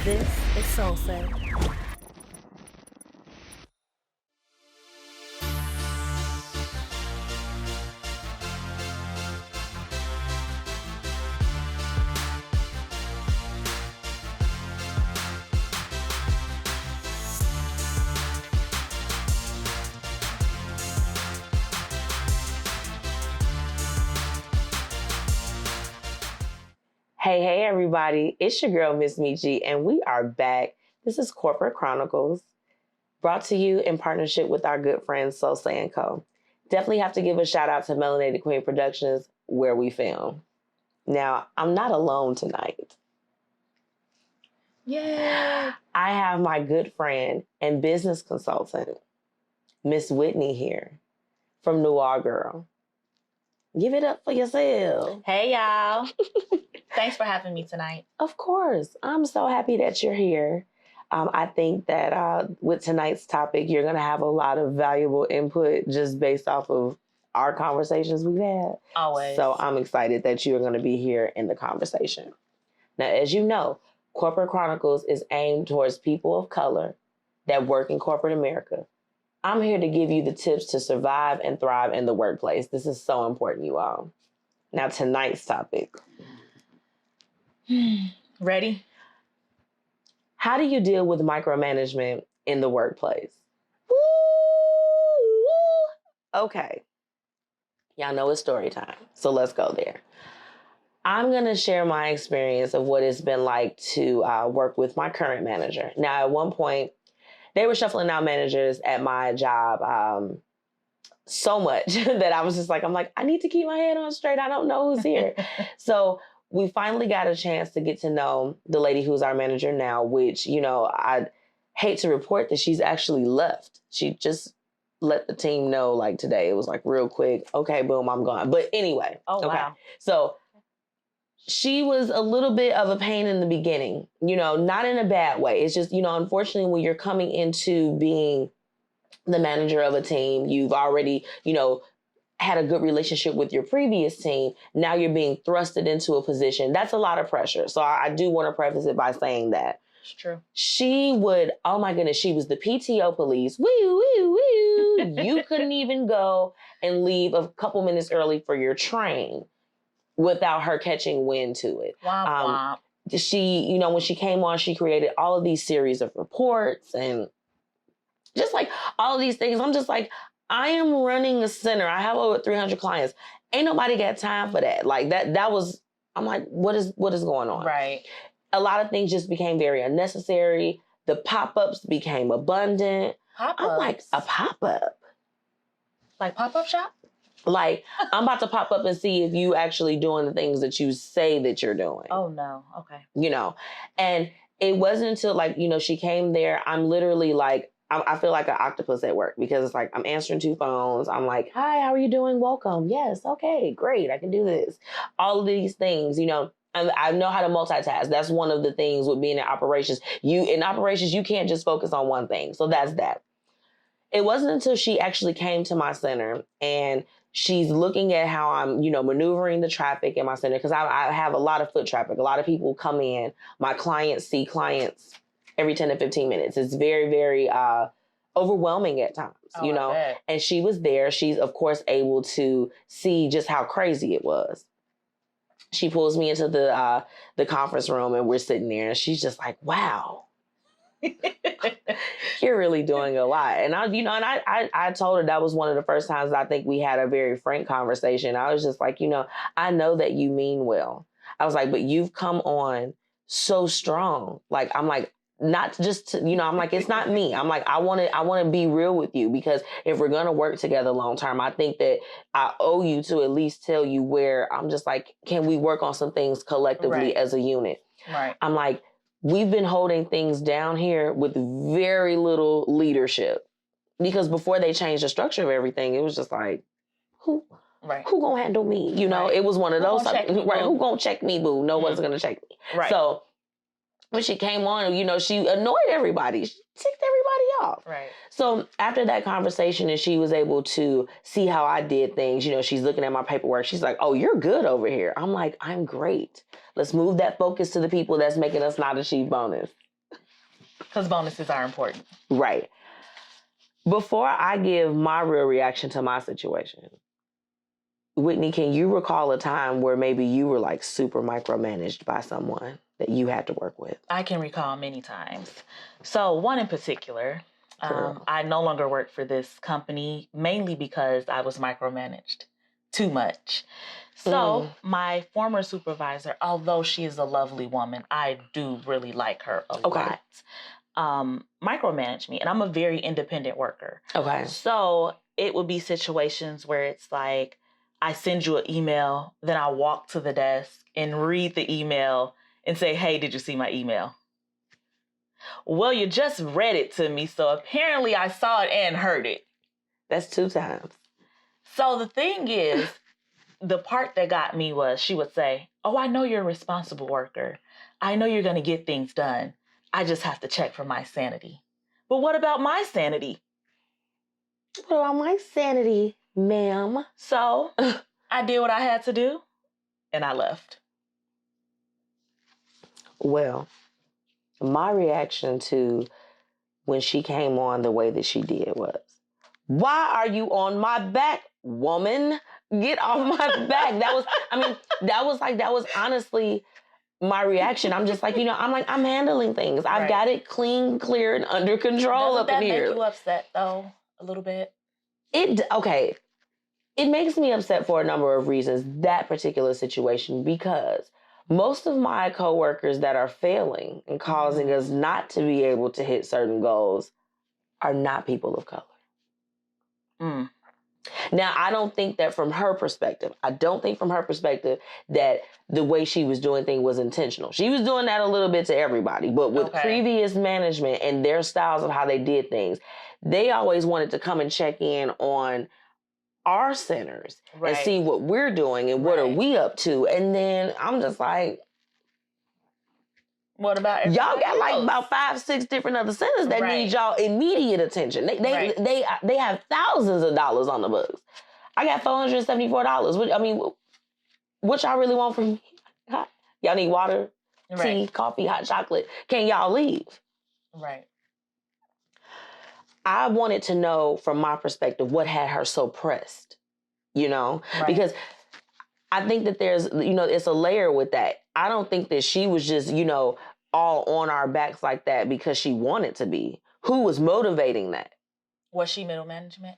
This is Solsei. Hey, everybody. It's your girl, MzMetchii, and we are back. This is Corporate Chronicles, brought to you in partnership with our good friends, Solsei Co. Definitely have to give a shout out to Melanated Queen Productions, where we film. Now, I'm not alone tonight. Yay! I have my good friend and business consultant, Miss Whitney here from Noir Girl. Give it up for yourself. Hey, y'all. Thanks for having me tonight. Of course. I'm so happy that you're here. I think that with tonight's topic, you're going to have a lot of valuable input just based off of our conversations we've had. Always. So I'm excited that you're going to be here in the conversation. Now, as you know, Corporate Chronicles is aimed towards people of color that work in corporate America. I'm here to give you the tips to survive and thrive in the workplace. This is so important, you all. Now, tonight's topic. Ready? How do you deal with micromanagement in the workplace? Woo! Okay. Y'all know it's story time, so let's go there. I'm going to share my experience of what it's been like to work with my current manager. Now, at one point, they were shuffling out managers at my job so much that I was just like, I need to keep my head on straight. I don't know who's here. So we finally got a chance to get to know the lady who's our manager now, which, I hate to report that she's actually left. She just let the team know like today. It was like real quick. Okay, boom, I'm gone. But anyway. Oh, okay. wow. So she was a little bit of a pain in the beginning, not in a bad way. It's just, unfortunately, when you're coming into being the manager of a team, you've already, had a good relationship with your previous team. Now you're being thrusted into a position. That's a lot of pressure. So I do want to preface it by saying that. It's true. She would, oh my goodness, she was the PTO police. Woo, woo, woo. You couldn't even go and leave a couple minutes early for your train without her catching wind to it. Womp womp. She, when she came on, she created all of these series of reports and just like all of these things. I'm just like, I am running a center. I have over 300 clients. Ain't nobody got time for that. Like that was, I'm like, what is going on? Right. A lot of things just became very unnecessary. The pop-ups became abundant. Pop-ups? I'm like, a pop-up? Like pop-up shop? Like, I'm about to pop up and see if you actually doing the things that you say that you're doing. Oh, no. Okay. And it wasn't until she came there. I'm literally like, I feel like an octopus at work because it's like, I'm answering 2 phones. I'm like, hi, how are you doing? Welcome. Yes. Okay, great. I can do this. All of these things, and I know how to multitask. That's one of the things with being in operations. In operations, you can't just focus on one thing. So that's that. It wasn't until she actually came to my center and she's looking at how I'm, maneuvering the traffic in my center because I have a lot of foot traffic. A lot of people come in. My clients see clients every 10 to 15 minutes. It's very, very overwhelming at times, And she was there. She's, of course, able to see just how crazy it was. She pulls me into the conference room and we're sitting there and she's just like, wow. You're really doing a lot. And I told her that was one of the first times I think we had a very frank conversation. I was just like, I know that you mean well. I was like, but you've come on so strong. Like, I'm like, not just to, I'm like, it's not me. I'm like, I want to be real with you because if we're going to work together long term, I think that I owe you to at least tell you where I'm just like, can we work on some things collectively as a unit? Right. I'm like, we've been holding things down here with very little leadership because before they changed the structure of everything, it was just like, who gonna handle me? It was one of those, who gonna check me, boo? No one's gonna check me. Right. So when she came on, she annoyed everybody. She ticked everybody off. Right. So after that conversation and she was able to see how I did things, she's looking at my paperwork. She's like, oh, you're good over here. I'm like, I'm great. Let's move that focus to the people that's making us not achieve bonus. Because bonuses are important. Right. Before I give my real reaction to my situation, Whitney, can you recall a time where maybe you were like super micromanaged by someone that you had to work with? I can recall many times. So one in particular, I no longer work for this company, mainly because I was micromanaged too much. So my former supervisor, although she is a lovely woman, I do really like her a lot, micromanage me. And I'm a very independent worker. Okay. So it would be situations where it's like, I send you an email, then I walk to the desk and read the email and say, hey, did you see my email? Well, you just read it to me, so apparently I saw it and heard it. That's 2 times. So the thing is, the part that got me was she would say, oh, I know you're a responsible worker. I know you're going to get things done. I just have to check for my sanity. But what about my sanity? What about my sanity, ma'am? So I did what I had to do, and I left. Well, my reaction to when she came on the way that she did was, why are you on my back, woman? Get off my back. That was honestly my reaction. I'm just like, I'm handling things. I've got it clean, clear, and under control up in here. Doesn't that make you upset, though, a little bit? It makes me upset for a number of reasons, that particular situation, because most of my coworkers that are failing and causing us not to be able to hit certain goals are not people of color. Now, I don't think that from her perspective, that the way she was doing things was intentional. She was doing that a little bit to everybody, but with previous management and their styles of how they did things, they always wanted to come and check in on our centers and see what we're doing and what are we up to. And then I'm just like, what about y'all got like about 5, 6 different other centers that need y'all immediate attention. They have thousands of dollars on the books. I got $474. What y'all really want from me? Y'all need water, tea, coffee, hot chocolate. Can y'all leave? Right. I wanted to know from my perspective what had her so pressed, because I think that there's, it's a layer with that. I don't think that she was just, all on our backs like that because she wanted to be. Who was motivating that? Was she middle management?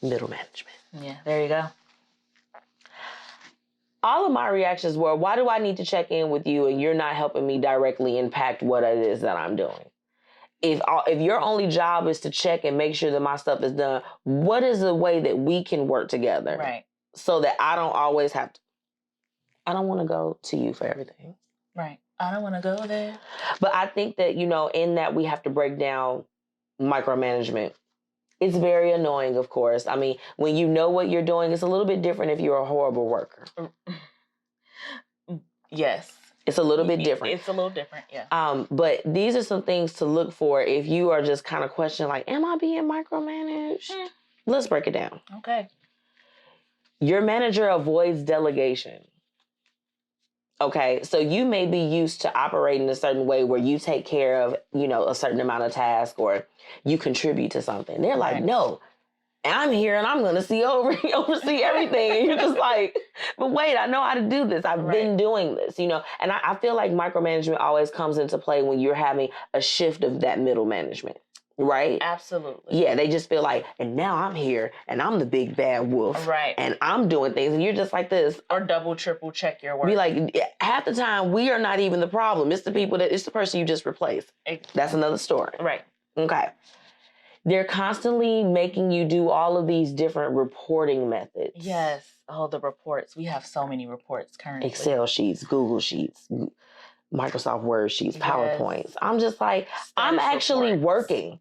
Middle management. Yeah, there you go. All of my reactions were, why do I need to check in with you and you're not helping me directly impact what it is that I'm doing? If your only job is to check and make sure that my stuff is done, what is the way that we can work together? Right. So that I don't always have to, I don't want to go to you for everything. Right. I don't want to go there. But I think that, in that we have to break down micromanagement. It's very annoying, of course. When you know what you're doing, it's a little bit different if you're a horrible worker. Yes. It's a little bit different. It's a little different, yeah. But these are some things to look for if you are just kind of questioning, like, am I being micromanaged? Let's break it down. Okay. Your manager avoids delegation. Okay, so you may be used to operating a certain way where you take care of, a certain amount of tasks or you contribute to something. They're like, no, I'm here and I'm going to oversee everything. And you're just like, but wait, I know how to do this. I've been doing this, And I feel like micromanagement always comes into play when you're having a shift of that middle management. Right? Absolutely. Yeah, they just feel like, and now I'm here and I'm the big bad wolf. Right. And I'm doing things and you're just like this. Or double, triple check your work. Be like, half the time we are not even the problem. It's the person you just replaced. That's another story. Right. Okay. They're constantly making you do all of these different reporting methods. Yes. Oh, the reports. We have so many reports currently. Excel sheets, Google Sheets, Microsoft Word sheets, PowerPoints. I'm just like, I'm actually working.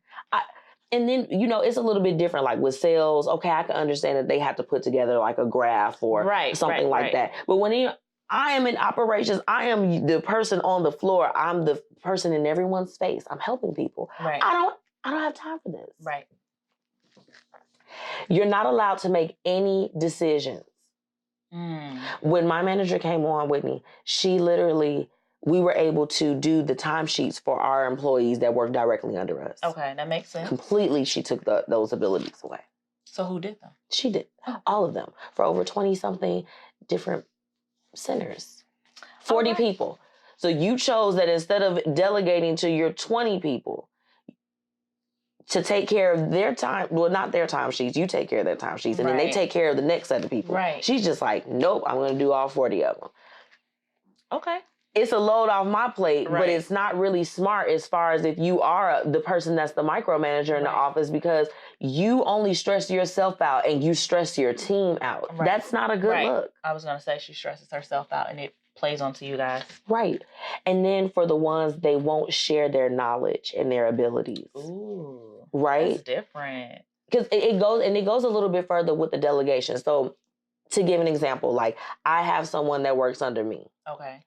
And then, it's a little bit different. Like with sales, okay, I can understand that they have to put together like a graph or something like that. But when I am in operations, I am the person on the floor. I'm the person in everyone's face. I'm helping people. Right. I don't have time for this. Right. You're not allowed to make any decisions. When my manager came on, Whitney, she literally we were able to do the timesheets for our employees that work directly under us. Okay, that makes sense. Completely, she took those abilities away. So who did them? She did. All of them. For over 20-something different centers. 40 people. So you chose that instead of delegating to your 20 people to take care of their time, well, not their time sheets, you take care of their time sheets, and then they take care of the next set of people. Right. She's just like, nope, I'm going to do all 40 of them. Okay. It's a load off my plate, but it's not really smart as far as if you are the person that's the micromanager in the office, because you only stress yourself out and you stress your team out. Right. That's not a good look. I was going to say she stresses herself out and it plays onto you guys. Right. And then for the ones, they won't share their knowledge and their abilities. Ooh. Right? That's different. Because it goes a little bit further with the delegation. So to give an example, like I have someone that works under me. Okay.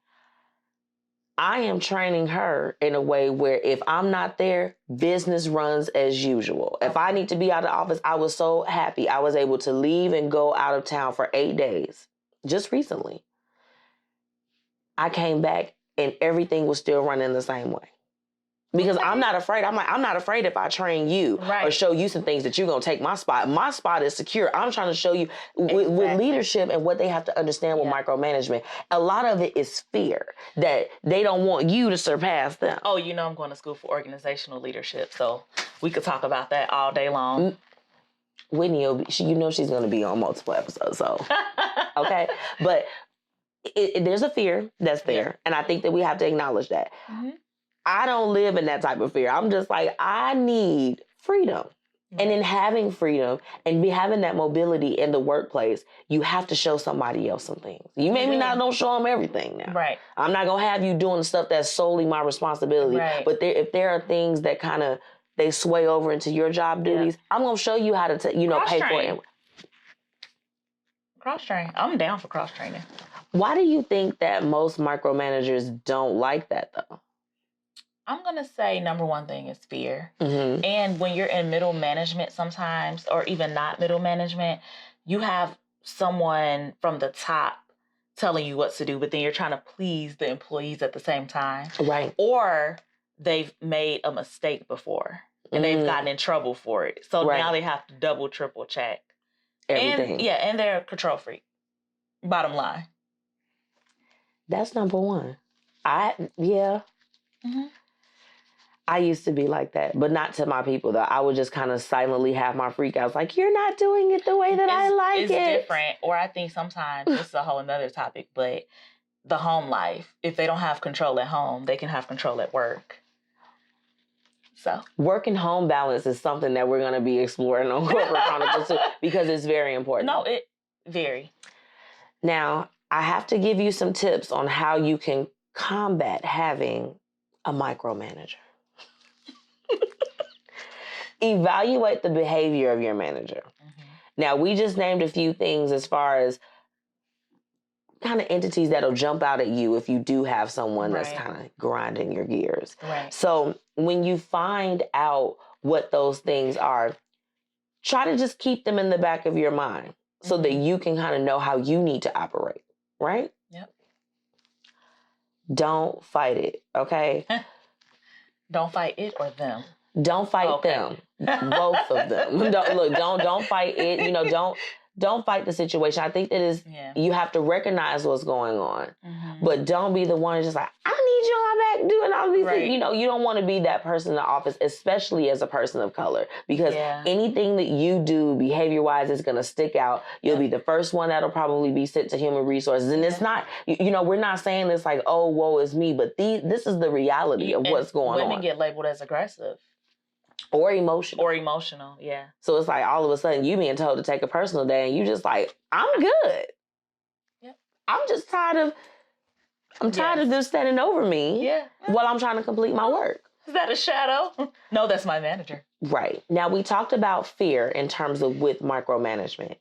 I am training her in a way where if I'm not there, business runs as usual. If I need to be out of the office, I was so happy I was able to leave and go out of town for 8 days. Just recently. I came back and everything was still running the same way. Because I'm not afraid. I'm not afraid if I train you or show you some things that you're going to take my spot. My spot is secure. I'm trying to show you with leadership and what they have to understand with micromanagement. A lot of it is fear that they don't want you to surpass them. Oh, you know I'm going to school for organizational leadership, so we could talk about that all day long. Whitney, you know she's going to be on multiple episodes, so, okay? But there's a fear that's there, and I think that we have to acknowledge that. Mm-hmm. I don't live in that type of fear. I'm just like, I need freedom. Right. And in having freedom and having that mobility in the workplace, you have to show somebody else some things. You maybe don't show them everything now. Right. I'm not going to have you doing stuff that's solely my responsibility. Right. But if there are things that kind of, they sway over into your job duties, I'm going to show you how to, pay for it. Cross-training. I'm down for cross-training. Why do you think that most micromanagers don't like that, though? I'm going to say number one thing is fear. Mm-hmm. And when you're in middle management sometimes, or even not middle management, you have someone from the top telling you what to do, but then you're trying to please the employees at the same time. Right. Or they've made a mistake before and they've gotten in trouble for it. So now they have to double, triple check. Everything. And they're a control freak. Bottom line. That's number one. Mm-hmm. I used to be like that, but not to my people, though. I would just kind of silently have my freakouts. Like, you're not doing it the way that I like it. It's different. Or I think sometimes, this is a whole nother topic, but the home life, if they don't have control at home, they can have control at work. So work and home balance is something that we're going to be exploring on Corporate Chronicles too, because it's very important. No, very. Now, I have to give you some tips on how you can combat having a micromanager. Evaluate the behavior of your manager. Mm-hmm. Now, we just named a few things as far as kind of entities that'll jump out at you if you do have someone that's kind of grinding your gears. Right. So when you find out what those things are, try to just keep them in the back of your mind so that you can kind of know how you need to operate, right? Yep. Don't fight it, okay? Don't fight it or them. Don't fight them. Both of them. Don't fight it. Don't fight the situation. I think that you have to recognize what's going on, but don't be the one just like, I need you on my back doing all these things. You don't want to be that person in the office, especially as a person of color, because anything that you do behavior-wise is going to stick out. You'll be the first one that'll probably be sent to human resources. And it's not, we're not saying this like, oh, woe is me, but this is the reality of what's going on. Women get labeled as aggressive. Or emotional. Yeah. So it's like all of a sudden you being told to take a personal day and you just like, I'm good. Yep. I'm just tired of them standing over me while I'm trying to complete my work. Is that a shadow? No, that's my manager. Right. Now, we talked about fear in terms of with micromanagement.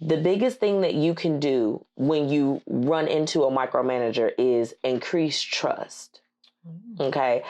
The biggest thing that you can do when you run into a micromanager is increase trust. Okay.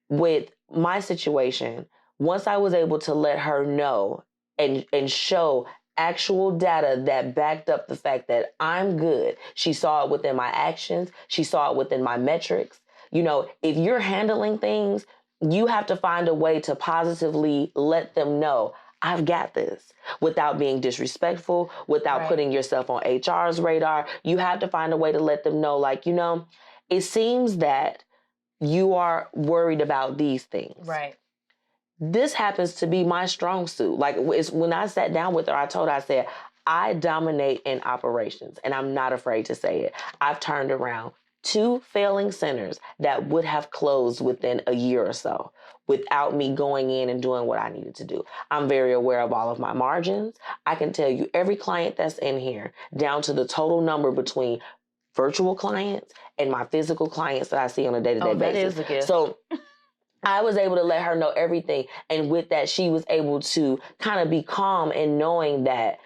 With my situation, once I was able to let her know and show actual data that backed up the fact that I'm good. She saw it within my actions. She saw it within my metrics. You know, if you're handling things, you have to find a way to positively let them know, I've got this, without being disrespectful, without putting yourself on HR's radar. You have to find a way to let them know, like, you know, it seems that you are worried about these things. Right. This happens to be my strong suit. Like, it's when I sat down with her, I said, I dominate in operations, and I'm not afraid to say it. I've turned around 2 failing centers that would have closed within a year or so without me going in and doing what I needed to do. I'm very aware of all of my margins. I can tell you every client that's in here, down to the total number between virtual clients and my physical clients that I see on a day-to-day basis. That is a gift. So I was able to let her know everything. And with that, she was able to kind of be calm in knowing that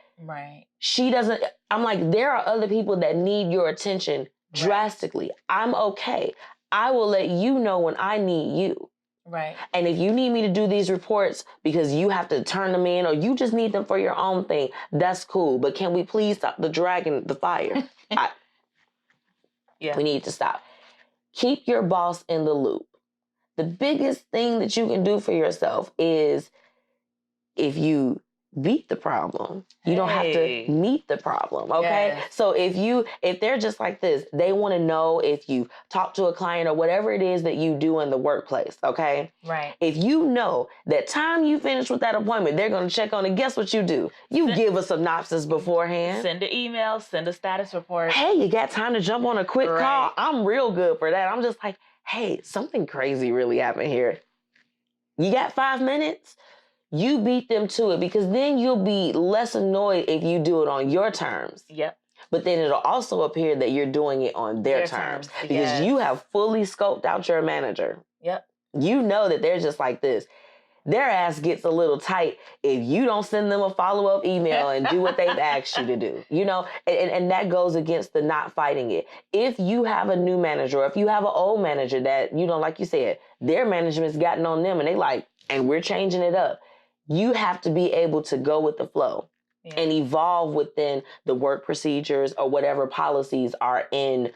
she doesn't, I'm like, there are other people that need your attention drastically. I'm okay. I will let you know when I need you. Right. And if you need me to do these reports because you have to turn them in or you just need them for your own thing, that's cool. But can we please stop the dragon, the fire? We need to stop. Keep your boss in the loop. The biggest thing that you can do for yourself is if you beat the problem, you don't have to meet the problem, okay? Yes. So if they're just like this, they want to know if you talk to a client or whatever it is that you do in the workplace, okay? Right. If you know that time you finish with that appointment, they're going to check on it, guess what you do? You give a synopsis beforehand. Send an email, send a status report. Hey, you got time to jump on a quick call? I'm real good for that. I'm just like, hey, something crazy really happened here. You got 5 minutes? You beat them to it, because then you'll be less annoyed if you do it on your terms. Yep. But then it'll also appear that you're doing it on their terms. Because you have fully scoped out your manager. Yep. You know that they're just like this. Their ass gets a little tight if you don't send them a follow-up email and do what they've asked you to do, you know? And that goes against the not fighting it. If you have a new manager, or if you have an old manager that, you know, like you said, their management's gotten on them and they like, and we're changing it up. You have to be able to go with the flow and evolve within the work procedures or whatever policies are in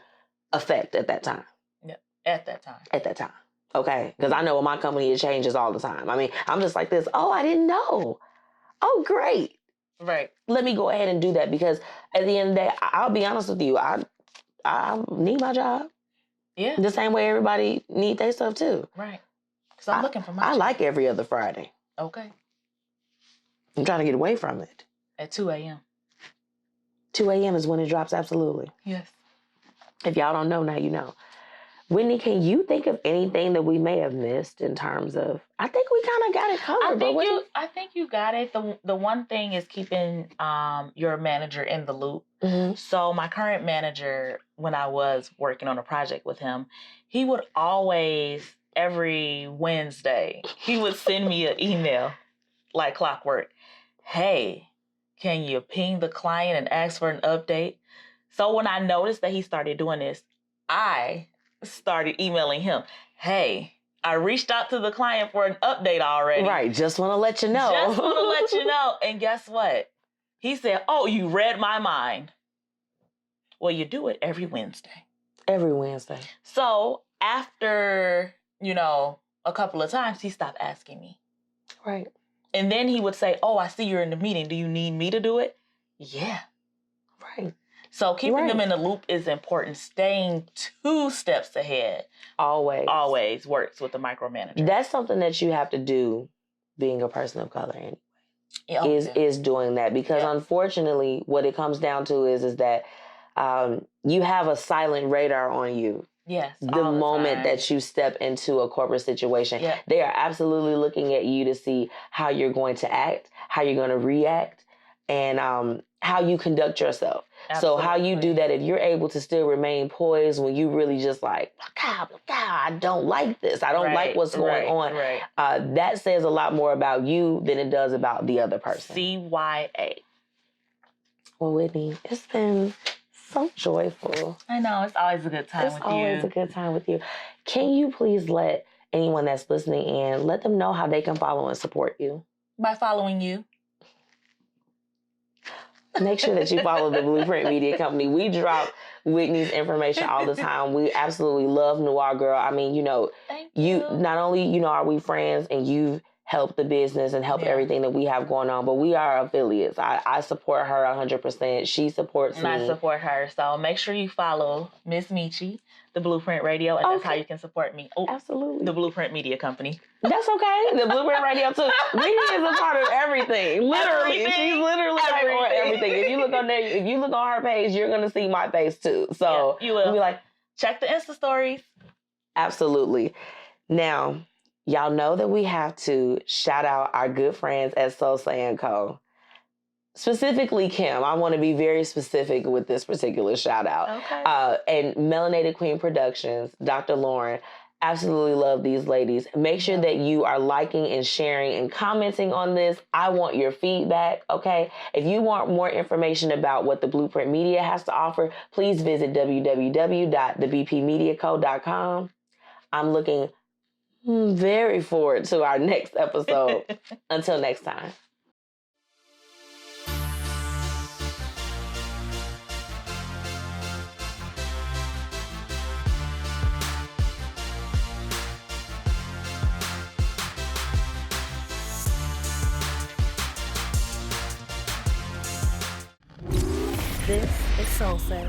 effect at that time. Yep. At that time. Okay, because I know in my company it changes all the time. I mean, I'm just like this. Oh, I didn't know. Oh, great. Right. Let me go ahead and do that, because at the end of the day, I'll be honest with you. I need my job. Yeah. The same way everybody need their stuff too. Right. So I'm looking for my I job. like every other Friday. Okay. I'm trying to get away from it. At 2 a.m. 2 a.m. is when it drops, absolutely. Yes. If y'all don't know, now you know. Whitney, can you think of anything that we may have missed in terms of? I think we kind of got it covered. I think you got it. The one thing is keeping your manager in the loop. Mm-hmm. So my current manager, when I was working on a project with him, he would always, every Wednesday, he would send me an email like clockwork. Hey, can you ping the client and ask for an update? So when I noticed that he started doing this, I started emailing him. Hey, I reached out to the client for an update already. Right, just want to let you know. Just want to let you know. And guess what? He said, oh, you read my mind. Well, you do it every Wednesday. Every Wednesday. So after, a couple of times, he stopped asking me. Right. And then he would say, oh, I see you're in the meeting. Do you need me to do it? Yeah. Right. So keeping them in the loop is important. Staying 2 steps ahead always works with the micromanager. That's something that you have to do, being a person of color anyway. Is doing that, because unfortunately what it comes down to is that you have a silent radar on you. Yes. The moment that you step into a corporate situation, they are absolutely looking at you to see how you're going to act, how you're going to react, and how you conduct yourself. Absolutely. So how you do that, if you're able to still remain poised when you really just like, God, I don't like this. I don't like what's going on. Right. That says a lot more about you than it does about the other person. CYA. Well, Whitney, it's been so joyful. I know. It's always a good time with you. It's always a good time with you. Can you please let anyone that's listening in, let them know how they can follow and support you? By following you. make sure that you follow the Blueprint Media Company. We drop Whitney's information all the time. We absolutely love Noir Girl. I mean, Thank you not only, are we friends and you've helped the business and helped everything that we have going on, but we are affiliates. I support her 100%. She supports me. And I support her. So make sure you follow MzMetchii, the Blueprint Radio, and that's how you can support me. Oh, absolutely. The Blueprint Media Company. That's okay. The Blueprint Radio too. Whitney is a part of everything. Literally. Everything. She's literally on everything. If you look on there, if you look on her page, you're gonna see my face too. So you will. Be like, check the Insta stories. Absolutely. Now, y'all know that we have to shout out our good friends at Solsei Co. Specifically, Kim. I want to be very specific with this particular shout out. Okay. And Melanated Queen Productions, Dr. Lauren. Absolutely love these ladies. Make sure that you are liking and sharing and commenting on this. I want your feedback, okay? If you want more information about what the Blueprint Media has to offer, please visit www.thebpmediaco.com. I'm looking very forward to our next episode. Until next time. This is Solsei.